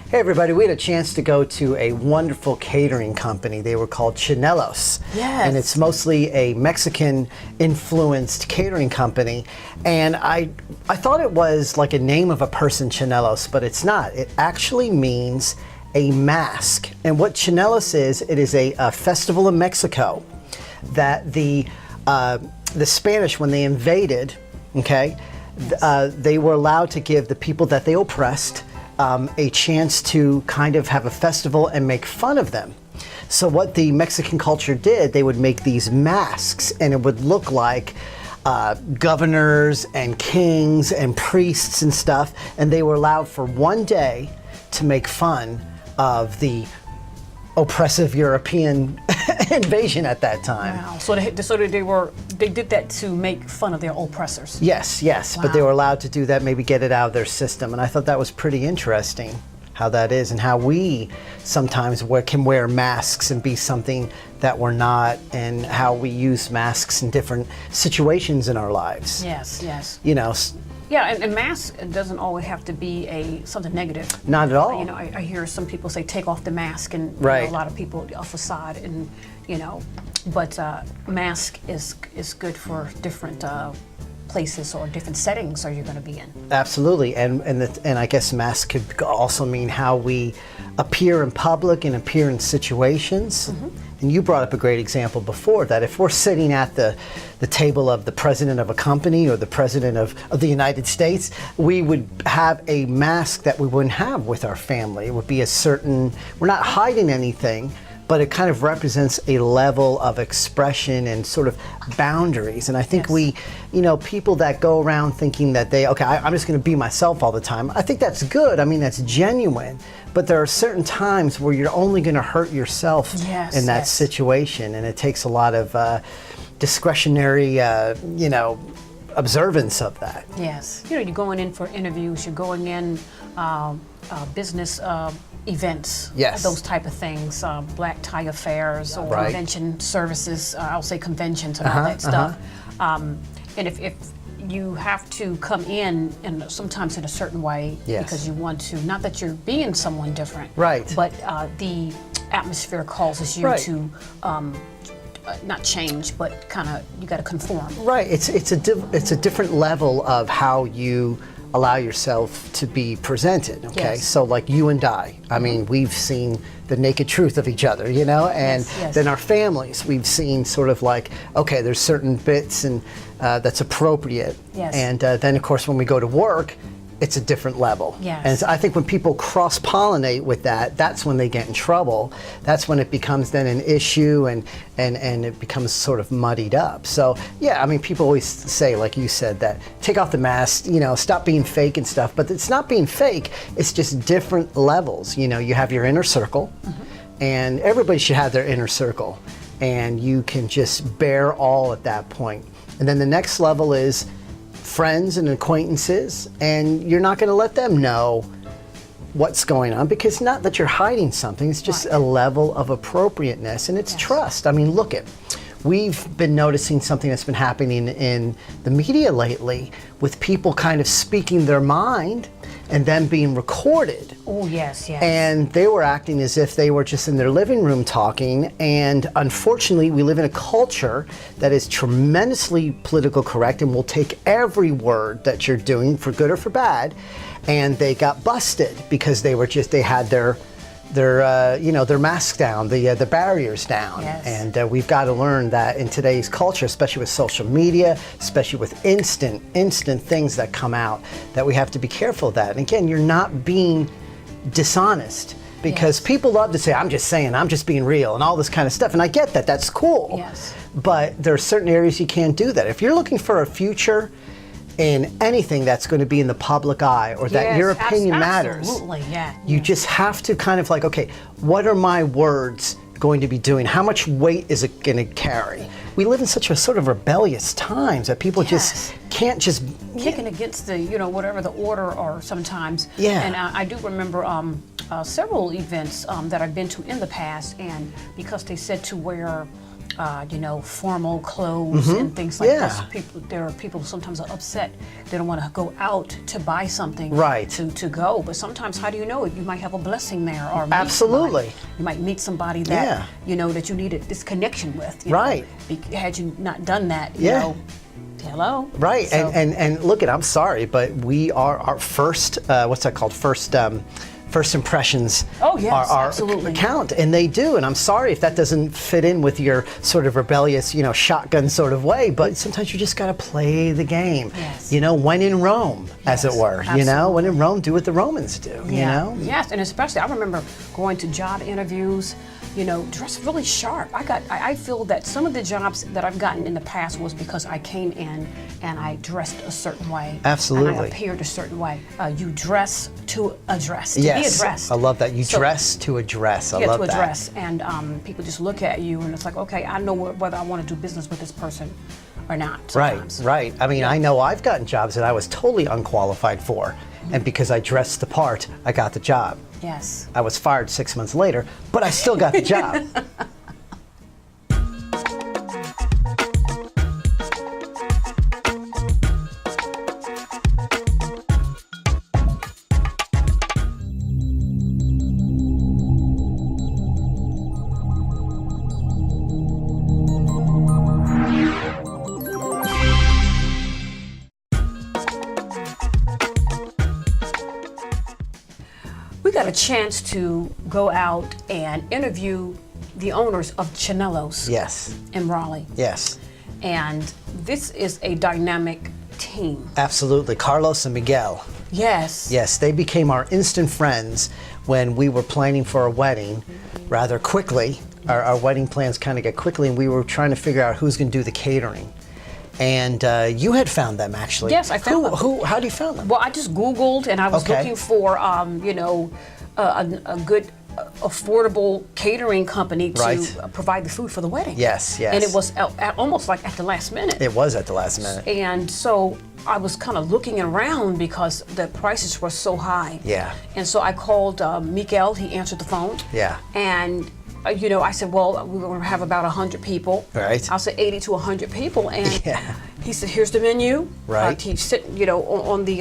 Hey everybody, we had a chance to go to a wonderful catering company. They were called Chinelos. Yes. And it's mostly a Mexican-influenced catering company. And I thought it was like a name of a person, Chinelos, but it's not. It actually means a mask. And what Chinelos is, it is a festival in Mexico that the Spanish, when they invaded, okay, they were allowed to give the people that they oppressed a chance to kind of have a festival and make fun of them. So what the Mexican culture did, they would make these masks, and it would look like governors and kings and priests and stuff, and they were allowed for one day to make fun of the oppressive European invasion at that time. Wow. So they did that to make fun of their oppressors. Yes, yes, Wow. but they were allowed to do that, maybe get it out of their system, and I thought that was pretty interesting how that is, and how we sometimes can wear masks and be something that we're not, and how we use masks in different situations in our lives. Yes, yes. You know, Yeah, and mask doesn't always have to be something negative. not at all. You know, I hear some people say take off the mask, and you Right. know, a lot of people a facade, and you know, but mask is good for different places or different settings are you going to be in. Absolutely, and I guess mask could also mean how we appear in public and appear in situations. Mm-hmm. And you brought up a great example before, that if we're sitting at the table of the president of a company or the president of the United States, we would have a mask that we wouldn't have with our family. It would be a certain, we're not hiding anything, but it kind of represents a level of expression and sort of boundaries. And I think Yes. people that go around thinking that I'm just gonna be myself all the time, I think that's good. I mean, that's genuine. But there are certain times where you're only gonna hurt yourself Yes, in that yes. situation. And it takes a lot of discretionary, observance of that. Yes. You know, you're going in for interviews, you're going in business events, Yes. those type of things, black tie affairs or Right. convention services, I'll say conventions and all that stuff. And if you have to come in and sometimes in a certain way Yes. because you want to, not that you're being someone different, Right. but the atmosphere causes you Right. to not change, but kind of you got to conform. Right, it's a different level of how you allow yourself to be presented, okay? Yes. So like you and I mean, we've seen the naked truth of each other, and Yes, yes. then our families, we've seen sort of like, okay, there's certain bits and that's appropriate. Yes. And then of course when we go to work, it's a different level. Yes. And I think when people cross-pollinate with that, that's when they get in trouble. That's when it becomes then an issue and it becomes sort of muddied up. So yeah, I mean, people always say, like you said, that take off the mask, stop being fake and stuff, but it's not being fake, it's just different levels. You have your inner circle, and everybody should have their inner circle, and you can just bear all at that point. And then the next level is friends and acquaintances, and you're not going to let them know what's going on, because not that you're hiding something, it's just Right. a level of appropriateness, and it's Yes. trust. I mean, we've been noticing something that's been happening in the media lately, with people kind of speaking their mind and then being recorded. Oh, yes, yes. And they were acting as if they were just in their living room talking. And unfortunately, we live in a culture that is tremendously political correct and will take every word that you're doing, for good or for bad. And they got busted because they had their masks down, the barriers down. Yes. And we've got to learn that in today's culture, especially with social media, especially with instant things that come out, that we have to be careful of that. And again, you're not being dishonest, because Yes. people love to say, I'm just being real and all this kind of stuff. And I get that, that's cool. Yes. But there are certain areas you can't do that. If you're looking for a future in anything that's going to be in the public eye, or that Yes, your opinion matters, absolutely, yeah. you just have to kind of like, okay, what are my words going to be doing? How much weight is it going to carry? We live in such a sort of rebellious times that people Yes. just can't just Kicking against the, whatever the order are sometimes. Yeah. And I do remember several events that I've been to in the past, and because they said to wear formal clothes and things like Yeah. this. There are people who sometimes are upset. They don't want to go out to buy something Right. to go. But sometimes, how do you know it? You might have a blessing there, or meet Absolutely. somebody. You might meet somebody that that you needed this connection with. Right. Had you not done that, hello. Right, So- and look, I'm sorry, but we are our first, what's that called? First impressions Oh, yes, are absolutely. count, and they do. And I'm sorry if that doesn't fit in with your sort of rebellious, shotgun sort of way. But sometimes you just got to play the game. Yes. When in Rome, as it Yes, were. absolutely. When in Rome, do what the Romans do. Yes, and especially I remember going to job interviews, dressed really sharp. I feel that some of the jobs that I've gotten in the past was because I came in and I dressed a certain way. Absolutely. And I appeared a certain way. You dress to address, to be Yes, addressed. I love that. You So- dress to address. I Yeah, love to that. address, and people just look at you, and it's like, okay, I know whether I want to do business with this person or not. Sometimes. Right. I mean, I know I've gotten jobs that I was totally unqualified for, and because I dressed the part, I got the job. Yes. I was fired 6 months later, but I still got the job. We got a chance to go out and interview the owners of Chinelos Yes. in Raleigh. Yes. And this is a dynamic team. Absolutely. Carlos and Miguel. Yes. Yes, they became our instant friends when we were planning for a wedding rather quickly. Our wedding plans kind of get quickly, and we were trying to figure out who's going to do the catering. And you had found them, actually. Yes, I found them. How do you found them? Well, I just Googled, and I was Okay. looking for, a good, affordable catering company to Right. provide the food for the wedding. Yes, yes. And it was almost like at the last minute. It was at the last minute. And so I was kind of looking around because the prices were so high. Yeah. And so I called Miguel. He answered the phone. Yeah. And I said, well, we're going to have about 100 people. Right. I said 80 to 100 people. And Yeah. he said, here's the menu. Right. He said, on the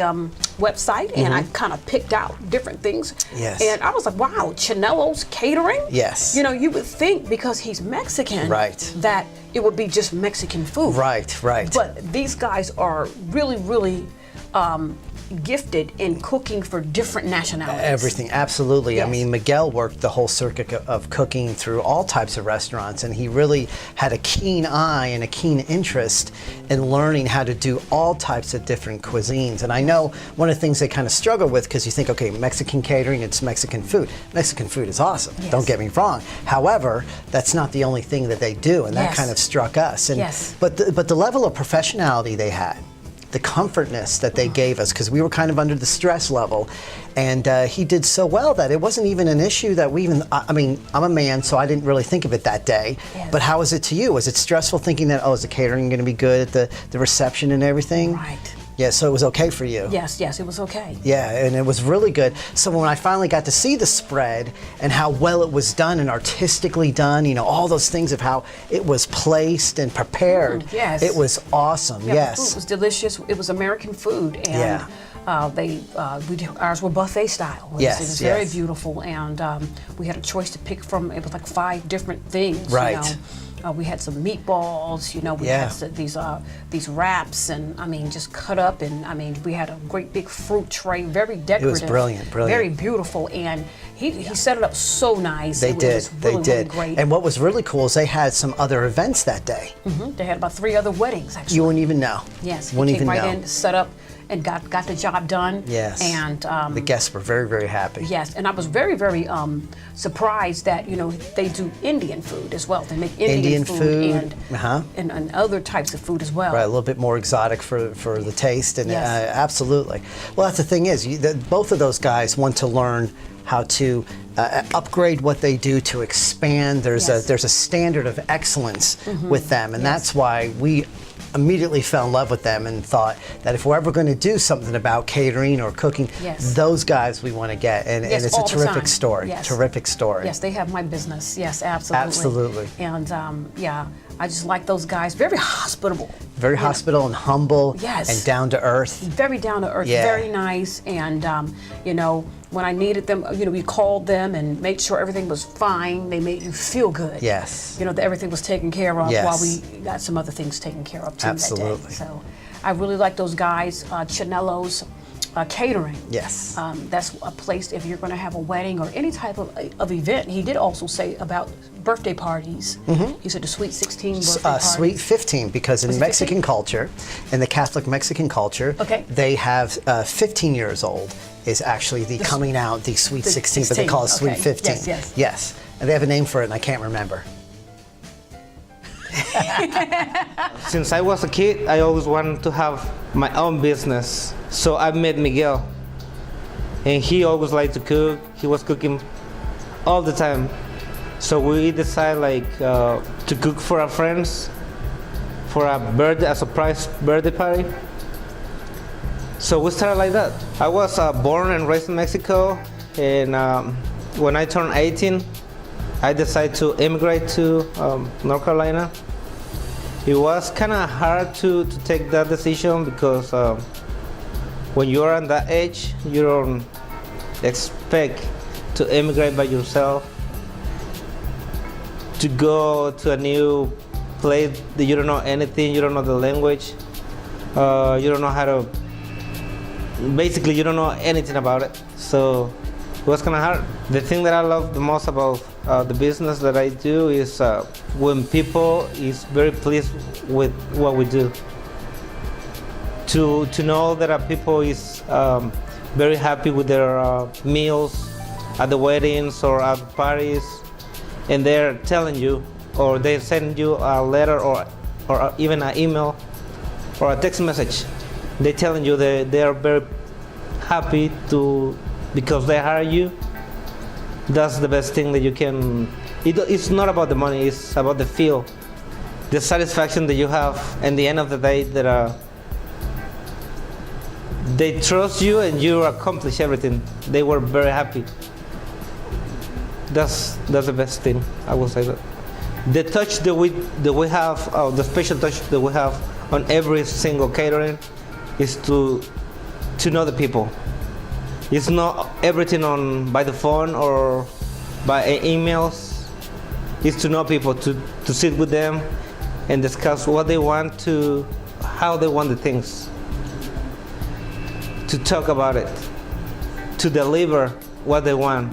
website, and I kind of picked out different things. Yes. And I was like, wow, Chinelos Catering? Yes. You would think because he's Mexican Right. that it would be just Mexican food. Right. But these guys are really, really gifted in cooking for different nationalities. Everything, absolutely. Yes. I mean, Miguel worked the whole circuit of cooking through all types of restaurants, and he really had a keen eye and a keen interest in learning how to do all types of different cuisines. And I know one of the things they kind of struggle with, because you think, okay, Mexican catering, it's Mexican food. Mexican food is awesome, Yes. don't get me wrong. However, that's not the only thing that they do, and that Yes. kind of struck us. And, Yes. But the level of professionality they had, the comfortness that they gave us, because we were kind of under the stress level, and he did so well that it wasn't even an issue that we even, I mean, I'm a man, so I didn't really think of it that day. Yes. But how was it to you? Was it stressful thinking that, is the catering going to be good at the reception and everything? Right. Yeah, so it was okay for you. Yes, it was okay. Yeah, and it was really good. So when I finally got to see the spread and how well it was done and artistically done, all those things of how it was placed and prepared, yes. it was awesome. Yeah, Yes. the food was delicious. It was American food, and ours were buffet style. It was Yes, very yes. beautiful, and we had a choice to pick from. It was like 5 different things. Right. We had some meatballs. We Yeah. had these wraps, and just cut up, and we had a great big fruit tray, very decorative. brilliant. Very beautiful, and he set it up so nice. They It did. was really, They did. really great. And what was really cool is they had some other events that day. They had about 3 other weddings actually. You wouldn't even know. Yes, Wouldn't he came even right know. in, set up, and got the job done. Yes. And The guests were very, very happy. yes, and I was very, very surprised that they do Indian food as well. They make Indian food, and, and other types of food as well. Right, a little bit more exotic for the taste, and Yes. absolutely. Well, that's the thing is, both of those guys want to learn how to upgrade what they do to expand. There's Yes. a standard of excellence with them, and that's why we immediately fell in love with them and thought that if we're ever going to do something about catering or cooking, Yes. those guys we want to get, and Yes, it's a all the terrific time. story. Yes. Terrific story. Yes, they have my business. Yes, absolutely. Absolutely. And I just like those guys. Very hospitable. Very hospitable and humble. Yes. And down to earth. Very down to earth. Yeah. Very nice. And you know, when I needed them, you know, we called them and made sure everything was fine. They made you feel good. Yes. You know, that everything was taken care of Yes. while we got some other things taken care of too Absolutely. that day. So I really like those guys. Chinelos Catering. Yes. That's a place if you're going to have a wedding or any type of event. He did also say about birthday parties. He said the Sweet 16 birthday parties. Sweet 15, because in Was it Mexican 15? culture, in the Catholic Mexican culture, Okay. they have 15 years old is actually the coming out, the Sweet the 16, but they call it Sweet okay. 15. Yes, yes. Yes. And they have a name for it, and I can't remember. Since I was a kid, I always wanted to have my own business. So I met Miguel, and he always liked to cook. He was cooking all the time. So we decided to cook for our friends for a surprise birthday party. So we started like that. I was born and raised in Mexico, and when I turned 18, I decided to immigrate to North Carolina. It was kind of hard to take that decision because when you're on that age, you don't expect to immigrate by yourself, to go to a new place that you don't know anything, you don't know the language, you don't know how to, basically you don't know anything about it. So it was kind of hard. The thing that I love the most about the business that I do is when people is very pleased with what we do. To know that people is very happy with their meals at the weddings or at parties, and they're telling you, or they send you a letter or even an email or a text message. They're telling you that they are very happy because they hire you. That's the best thing that you can. It's not about the money, it's about the feel, the satisfaction that you have at the end of the day that they trust you and you accomplish everything. They were very happy. That's the best thing, I will say that. The touch that we have, the special touch that we have on every single catering is to know the people. It's not everything by the phone or by emails. It's to know people, to sit with them and discuss what they want, how they want the things, to talk about it, to deliver what they want.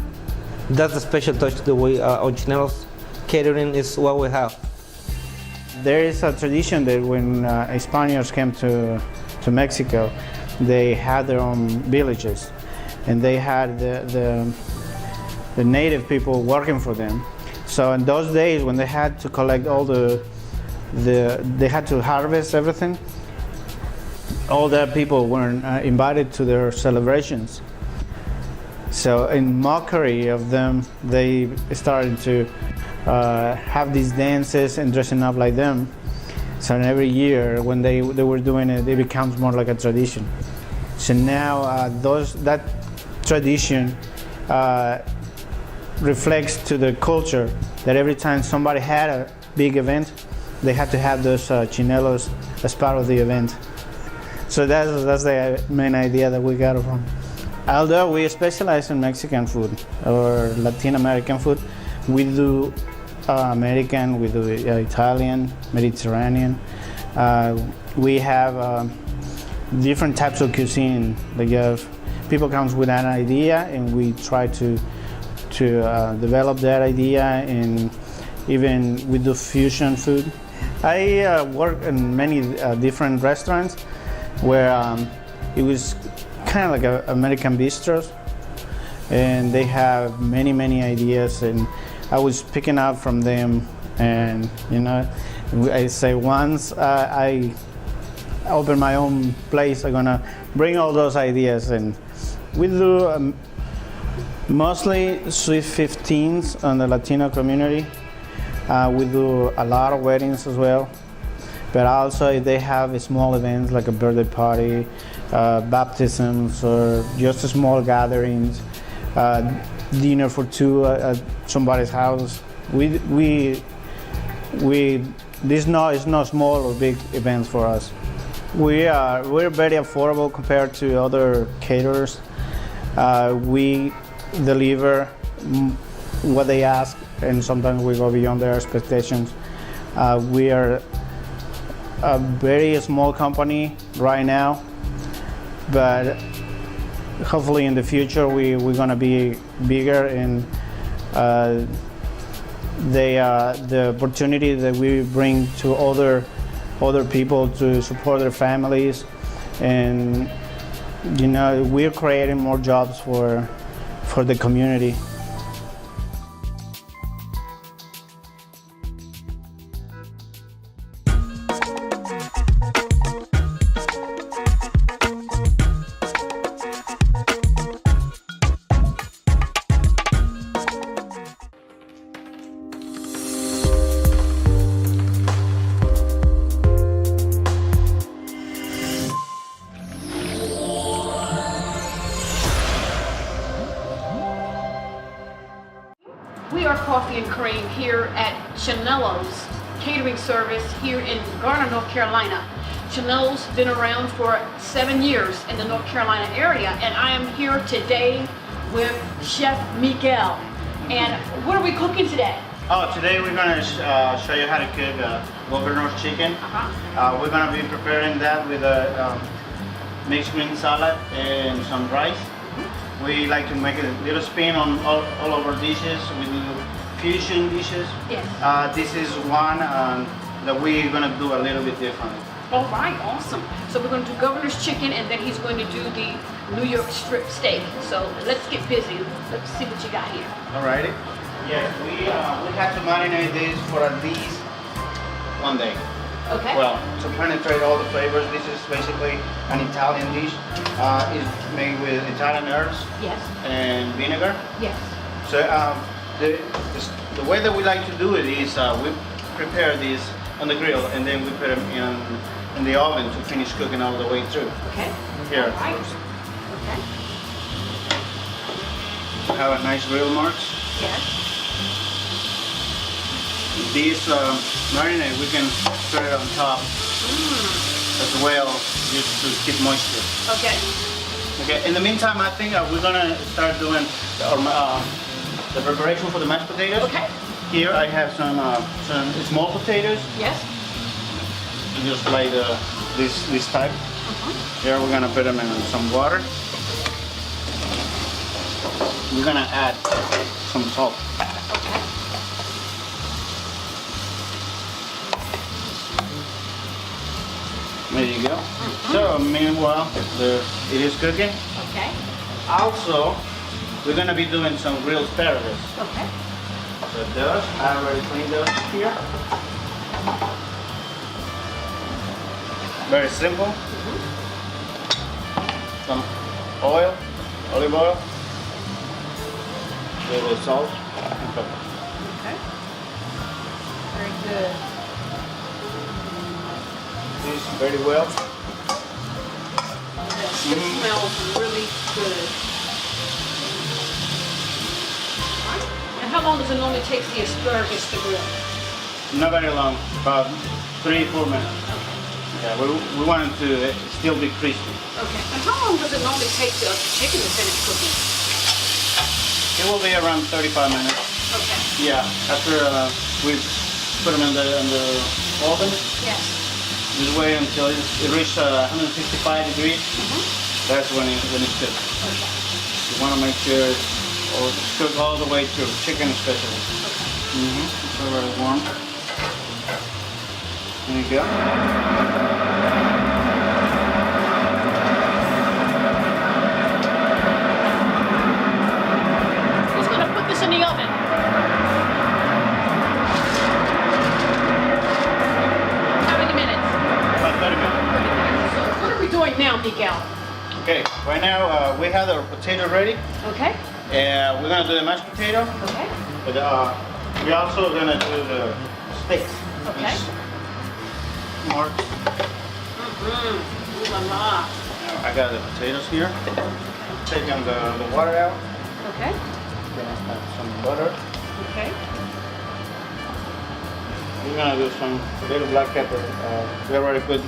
That's the special touch that we on Chinelos Catering is what we have. There is a tradition that when Spaniards came to Mexico, they had their own villages, and they had the native people working for them. So in those days, when they had to collect all they had to harvest everything, all the people were invited to their celebrations. So in mockery of them, they started to have these dances and dressing up like them. So every year when they were doing it, it becomes more like a tradition. So now that tradition reflects to the culture that every time somebody had a big event, they had to have those chinelos as part of the event. So that's the main idea that we got from. Although we specialize in Mexican food or Latin American food, we do American, we do Italian, Mediterranean. We have different types of cuisine. Like people comes with an idea, and we try to develop that idea, and even we do fusion food. I work in many different restaurants where it was kind of like American bistros, and they have many ideas, and I was picking up from them. And I say once I open my own place, I'm gonna bring all those ideas. And we do mostly Sweet 15s on the Latino community. We do a lot of weddings as well, but also if they have small events like a birthday party, baptisms, or just small gatherings, dinner for two at somebody's house. We this is not small or big events for us. We're very affordable compared to other caterers. We deliver what they ask, and sometimes we go beyond their expectations. We are a very small company right now, but hopefully in the future we're gonna be bigger, and the opportunity that we bring to other people to support their families, and we're creating more jobs for the community. We are Coffee and Cream here at Chinelos catering service here in Garner, North Carolina. Chinelos been around for 7 years in the North Carolina area, and I am here today with Chef Miguel. And what are we cooking today? Oh, today we're gonna show you how to cook governor's chicken. We're gonna be preparing that with a mixed green salad and some rice. We like to make a little spin on all of our dishes. We do fusion dishes. Yes. This is one that we're gonna do a little bit differently. All right, awesome. So we're going to do governor's chicken, and then he's going to do the New York strip steak. So let's get busy. Let's see what you got here. Alrighty. Yes, we had to marinate this for at least 1 day. Okay. Well, to penetrate all the flavors, this is basically an Italian dish. It's made with Italian herbs Yes. and vinegar. Yes. So the way that we like to do it is we prepare this on the grill, and then we put them in the oven to finish cooking all the way through. Okay. Here. All right. Okay. Have a nice grill marks. Yes. This marinade we can spread it on top as well, just to keep moisture. Okay. Okay. In the meantime, I think we're gonna start doing the preparation for the mashed potatoes. Okay. Here I have some small potatoes. Yes. Just like this type. Here we're gonna put them in some water. We're gonna add some salt. Okay. There you go. So meanwhile, it is cooking. Okay. Also, we're gonna be doing some grilled asparagus. Okay. So those, I already cleaned those here. Very simple. Some oil, olive oil, a little salt, and pepper. Okay. Very good. This very well. Yes, it smells really good. And how long does it normally take the asparagus to grill? Not very long, about 3-4 minutes. Yeah, we want it to still be crispy. Okay. And how long does it normally take the chicken to finish cooking? It will be around 35 minutes. Okay. Yeah, after we put them in the oven. Yes. Just wait until it reaches 165 degrees. That's when it's cooked. Okay. You want to make sure it's cooked all the way through, chicken especially. It's already warm. There you go. Who's going to put this in the oven? How many minutes? About 30 minutes. So what are we doing now, Miguel? Okay, right now we have our potato ready. Okay. We're going to do the mashed potato. Okay. But we're also going to do the steaks. Okay. More. Ooh la la. I got the potatoes here. Taking the water out. Okay. Gonna add some butter. Okay. we're gonna do some little black pepper. We already put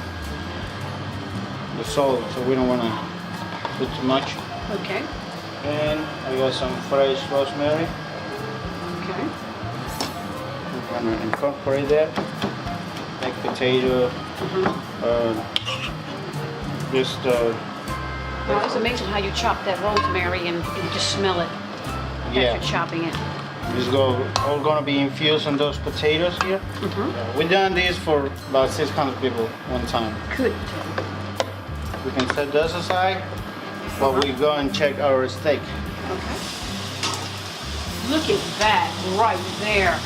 the salt, so we don't wanna put too much. Okay. And I got some fresh rosemary. Okay. We're gonna incorporate that. Like potato. Just Well, it's amazing how you chop that rosemary and you just smell it as you're chopping it. This all gonna be infused in those potatoes here. We done this for about 600 people one time. Good. We can set those aside, but we go and check our steak. Okay. Look at that right there.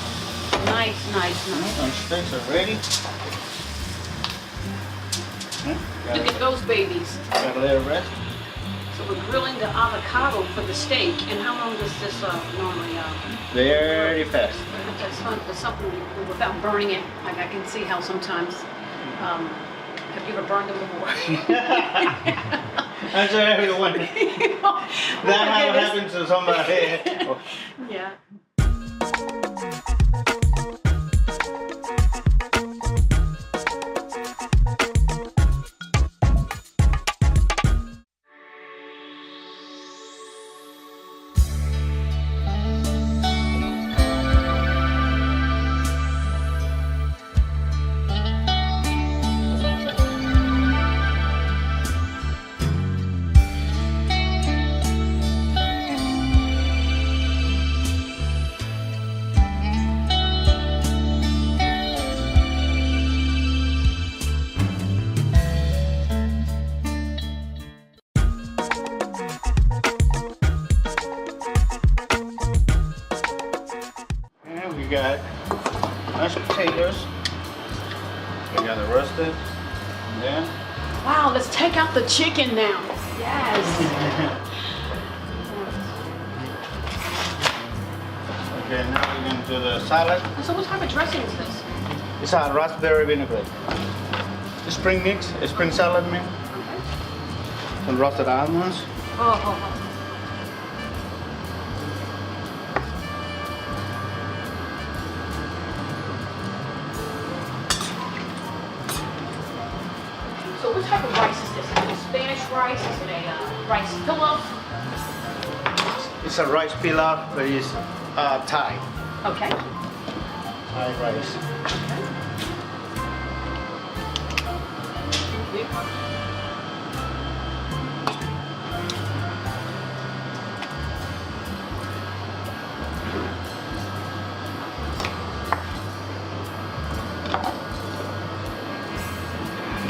Nice, nice, nice. Our steaks are ready. Look at those babies. Got a little rest. So we're grilling the avocado for the steak. And how long does this normally? Very fast. That's something without burning it. Like I can see how sometimes. Have you ever burned them before? I'm sure everyone. That happens to somebody. Yeah. We got mashed potatoes. We got the roasted. And then Wow, let's take out the chicken now. Yes. okay, now we're gonna do the salad. So what type of dressing is this? It's a raspberry vinaigrette. Spring mix, spring salad mix. Okay. Some roasted almonds. Oh. So what type of rice is this? Is it a Spanish rice? Is it a rice pilaf? It's a rice pilaf, but it's Thai. Okay. Thai rice.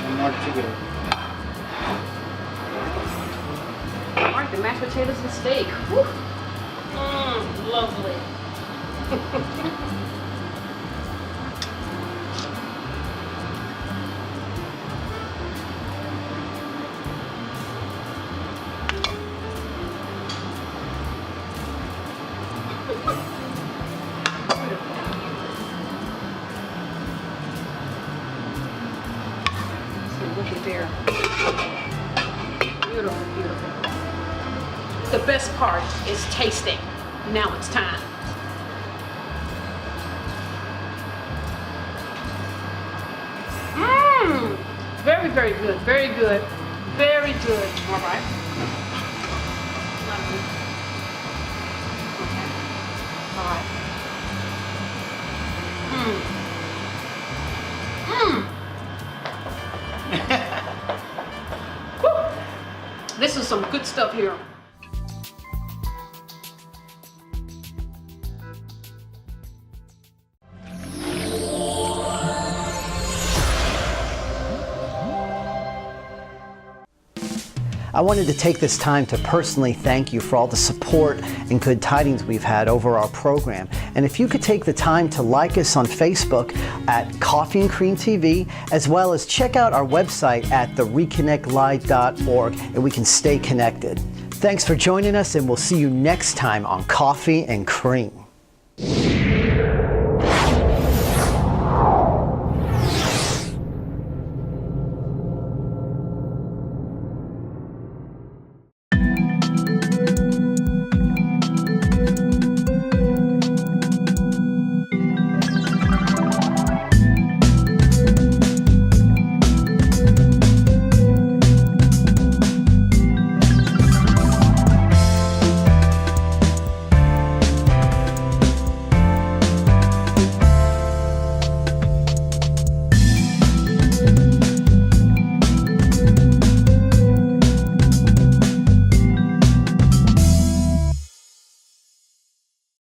And more chicken. All right, the mashed potatoes and steak. Whew. Lovely. Look at there. Beautiful, beautiful. The best part is tasting. Now it's time. Very, very good. Very good. Very good. All right. Okay. All right. Woo. This is some good stuff here. I wanted to take this time to personally thank you for all the support and good tidings we've had over our program. And if you could take the time to like us on Facebook at Coffee and Cream TV, as well as check out our website at ReConnectLive.org, and we can stay connected. Thanks for joining us, and we'll see you next time on Coffee and Cream.